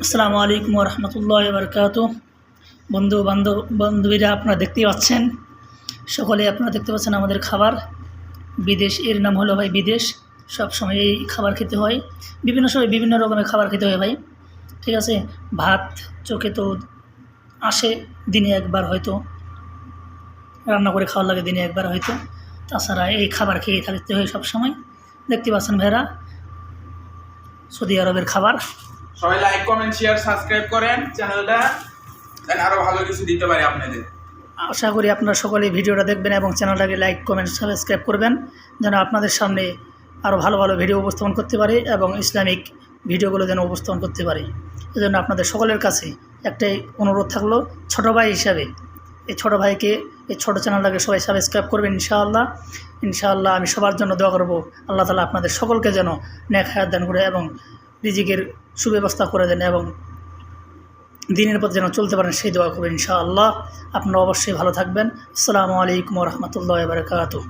আসসালামু আলাইকুম ওয়া রাহমাতুল্লাহি ওয়া বারাকাতুহু। বান্ধবীরা, আপনারা দেখতেই পাচ্ছেন, সকলে আপনারা দেখতে পাচ্ছেন আমাদের খাবার। বিদেশ, এর নাম হলো ভাই বিদেশ। সব সময় এই খাবার খেতে হয়, বিভিন্ন সময় বিভিন্ন রকমের খাবার খেতে হয় ভাই, ঠিক আছে। ভাত চোখে তো আসে দিনে একবার, হয়তো রান্না করে খাওয়ার লাগে দিনে একবার হয়তো। তাছাড়া এই খাবার খেয়ে থাকতে হয় সব সময়। দেখতে পাচ্ছেন ভাইরা, সৌদি আরবের খাবার। সবাই লাইক, কমেন্ট, শেয়ার, সাবস্ক্রাইব করেন চ্যানেলটা, যেন আরো ভালো কিছু দিতে পারি আপনাদের। আশা করি আপনারা সকলে ভিডিওটা দেখবেন এবং চ্যানেলটাকে লাইক, কমেন্ট, সাবস্ক্রাইব করবেন, যেন আপনাদের সামনে আরও ভালো ভালো ভিডিও উপস্থাপন করতে পারে এবং ইসলামিক ভিডিওগুলো যেন উপস্থাপন করতে পারে। এজন্য আপনাদের সকলের কাছে একটাই অনুরোধ থাকলো, ছোটো ভাই হিসাবে এই ছোটো ভাইকে, এই ছোটো চ্যানেলটাকে সবাই সাবস্ক্রাইব করবেন ইনশাআল্লাহ। ইনশাআল্লাহ আমি সবার জন্য দোয়া করব, আল্লাহ তাআলা আপনাদের সকলকে যেন নেক হায়াত দান করে এবং রিজিকের সুব্যবস্থা করে দেন এবং দিনের পথে যেন চলতে পারেন, সেই দোয়া করবেন ইনশাআল্লাহ। আপনারা অবশ্যই ভালো থাকবেন। আসসালামু আলাইকুম ওয়া রাহমাতুল্লাহি ওয়া বারাকাতুহু।